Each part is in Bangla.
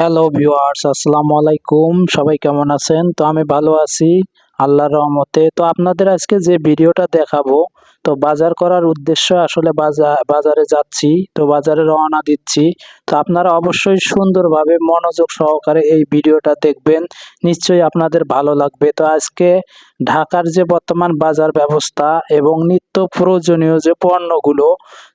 হ্যালো ভিউয়ার্স, আসসালামু আলাইকুম। সবাই কেমন আছেন? তো আমি ভালো আছি আল্লাহর রহমতে। তো আপনাদের আজকে যে ভিডিওটা দেখাবো, তো বাজার করার উদ্দেশ্যে আসলে বাজারে যাচ্ছি। তো বাজারে রওনা দিচ্ছি। তো আপনারা অবশ্যই সুন্দরভাবে মনোযোগ সহকারে এই ভিডিওটা দেখবেন। নিশ্চয়ই আপনাদের ভালো লাগবে। তো আজকে ঢাকার যে বর্তমান বাজার ব্যবস্থা এবং নিত্য প্রয়োজনীয় যে পণ্যগুলো,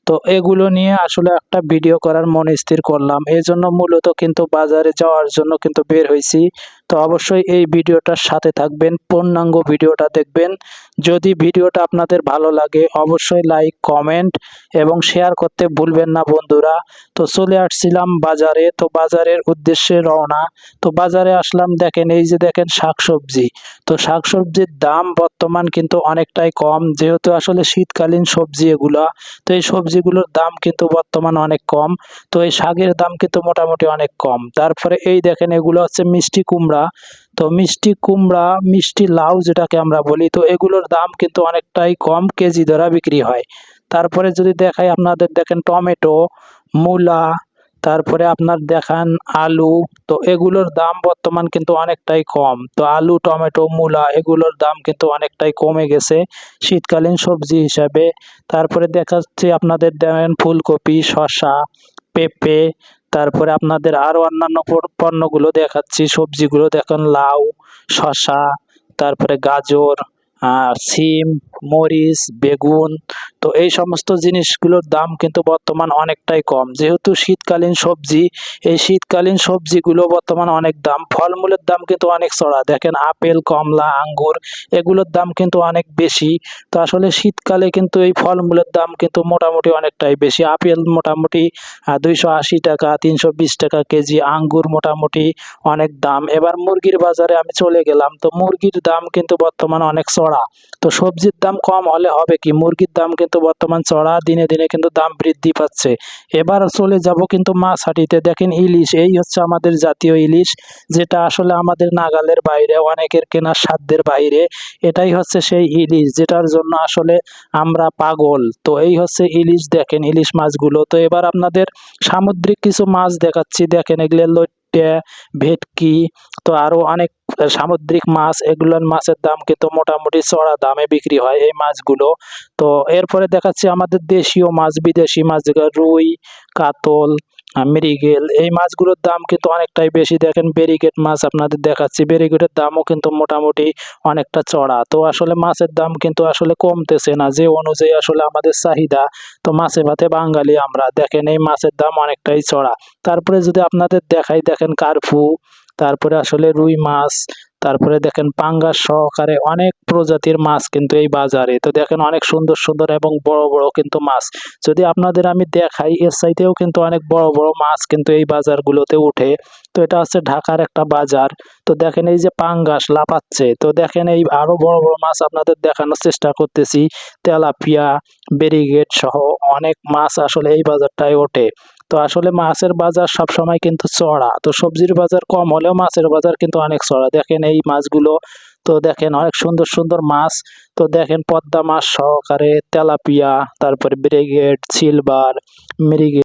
তো এগুলো নিয়ে আসলে একটা ভিডিও করার মনে স্থির করলাম। এজন্য মূলত কিন্তু বাজারে যাওয়ার জন্য কিন্তু বের হইছি। তো অবশ্যই এই ভিডিওটার সাথে থাকবেন, পূর্ণাঙ্গ ভিডিওটা দেখবেন। যদি ভিডিওটা আপনাদের ভালো লাগে অবশ্যই লাইক, কমেন্ট এবং শেয়ার করতে ভুলবেন না বন্ধুরা। তো চলে আসছিলাম বাজারে, তো বাজারের উদ্দেশ্যে রওনা। তো বাজারে আসলাম, দেখেন এই যে দেখেন শাকসবজি। তো শাকসবজির দাম বর্তমান কিন্তু অনেকটাই কম, যেহেতু আসলে শীতকালীন সবজি এগুলা। তো এই সবজিগুলোর দাম কিন্তু বর্তমান অনেক কম। তো এই শাকের দাম কিন্তু মোটামুটি অনেক কম। তারপরে এই দেখেন এগুলো হচ্ছে মিষ্টি কুমড়া। তো মিষ্টি কুমড়া, মিষ্টি লাউ যেটাকে আমরা বলি, তো এগুলোর দাম কিন্তু অনেকটাই কম, কেজি ধরা বিক্রি হয়। তারপরে যদি দেখাই আপনাদের, দেখেন টমেটো, মূলা, তারপরে আপনার দেখান আলু। তো এগুলোর দাম বর্তমান কিন্তু অনেকটাই কম। তো আলু, টমেটো, মূলা এগুলোর দাম কিন্তু অনেকটাই কমে গেছে শীতকালীন সবজি হিসাবে। তারপরে দেখাচ্ছি আপনাদের, দেখেন ফুলকপি, শসা, পেঁপে, তারপরে আপনাদের আরো অন্যান্য পণ্যগুলো দেখাচ্ছি। সবজিগুলো দেখেন লাউ, শসা, তারপরে গাজর, সিম, মরিচ, বেগুন। তো এই সমস্ত জিনিসগুলোর দাম কিন্তু বর্তমান অনেকটাই কম, যেহেতু শীতকালীন সবজি। এই শীতকালীন সবজিগুলো বর্তমান অনেক দাম। ফলমূলের দাম কিন্তু অনেক চড়া, দেখেন আপেল, কমলা, আঙ্গুর এগুলোর দাম কিন্তু অনেক বেশি। তো আসলে শীতকালে কিন্তু এই ফলমূলের দাম কিন্তু মোটামুটি অনেকটাই বেশি। আপেল মোটামুটি 280 টাকা, 320 টাকা কেজি। আঙ্গুর মোটামুটি অনেক দাম। এবার মুরগির বাজারে আমি চলে গেলাম। তো মুরগির দাম কিন্তু বর্তমান অনেক চড়া। তো সবজির দাম কম হলে হবে কি, মুরগির দাম কিন্তু বর্তমান চড়া, দিনে দিনে কিন্তু দাম বৃদ্ধি পাচ্ছে। এবার চলে যাব কিন্তু মাছ হাঁটিতে। দেখেন ইলিশ, এই হচ্ছে আমাদের জাতীয় ইলিশ, যেটা আসলে আমাদের নাগালের বাইরে, অনেকের কেনার সাধ্যের বাইরে। এটাই হচ্ছে সেই ইলিশ যেটার জন্য আসলে আমরা পাগল। তো এই হচ্ছে ইলিশ, দেখেন ইলিশ মাছগুলো। তো এবার আপনাদের সামুদ্রিক কিছু মাছ দেখাচ্ছি। দেখেন এগুলো লইট্টে, ভেটকি, তো আরো অনেক সামুদ্রিক মাছ। এগুলোর মাছের দাম কিন্তু মোটামুটি চড়া দামে বিক্রি হয় এই মাছগুলো। তো এরপরে দেখাচ্ছি আমাদের দেশীয় মাছ, বিদেশি মাছ, যেগুলো রুই, কাতল, মৃগেল। এই মাছগুলোর দাম কিন্তু অনেকটাই বেশি। দেখেন ব্যারিকেড মাছ আপনাদের দেখাচ্ছি, ব্যারিকেডের দামও কিন্তু মোটামুটি অনেকটা চড়া। তো আসলে মাছের দাম কিন্তু আসলে কমতেছে না, যে অনুযায়ী আসলে আমাদের চাহিদা। তো মাছে ভাতে বাঙালি আমরা, দেখেন এই মাছের দাম অনেকটাই চড়া। তারপরে যদি আপনাদের দেখাই, দেখেন কার্পু, তারপরে আসলে রুই মাছ, তারপরে দেখেন পাঙ্গাস সহকারে অনেক প্রজাতির মাছ কিন্তু এই বাজারে। তো দেখেন অনেক সুন্দর সুন্দর এবং বড় বড় কিন্তু মাছ। যদি আপনাদের আমি দেখাই, এর চাইতেও কিন্তু অনেক বড় বড় মাছ কিন্তু এই বাজারগুলোতে উঠে। তো এটা হচ্ছে ঢাকার একটা বাজার। তো দেখেন এই যে পাঙ্গাস লাফাচ্ছে। তো দেখেন এই আরো বড় বড় মাছ আপনাদের দেখানোর চেষ্টা করতেছি। তেলাপিয়া, ব্যারিগেড সহ অনেক মাছ আসলে এই বাজারটায় ওঠে। তো আসলে মাছের বাজার সব সময় কিন্তু চড়া। তো সবজির বাজার কম হলেও মাছের বাজার কিন্তু অনেক চড়া। দেখেন এই মাছগুলো। তো দেখেন অনেক সুন্দর সুন্দর মাছ। তো দেখেন পদ্মা মাছ সহকারে তেলাপিয়া, তারপরে ব্রিগেড, সিলভার, মৃগেল।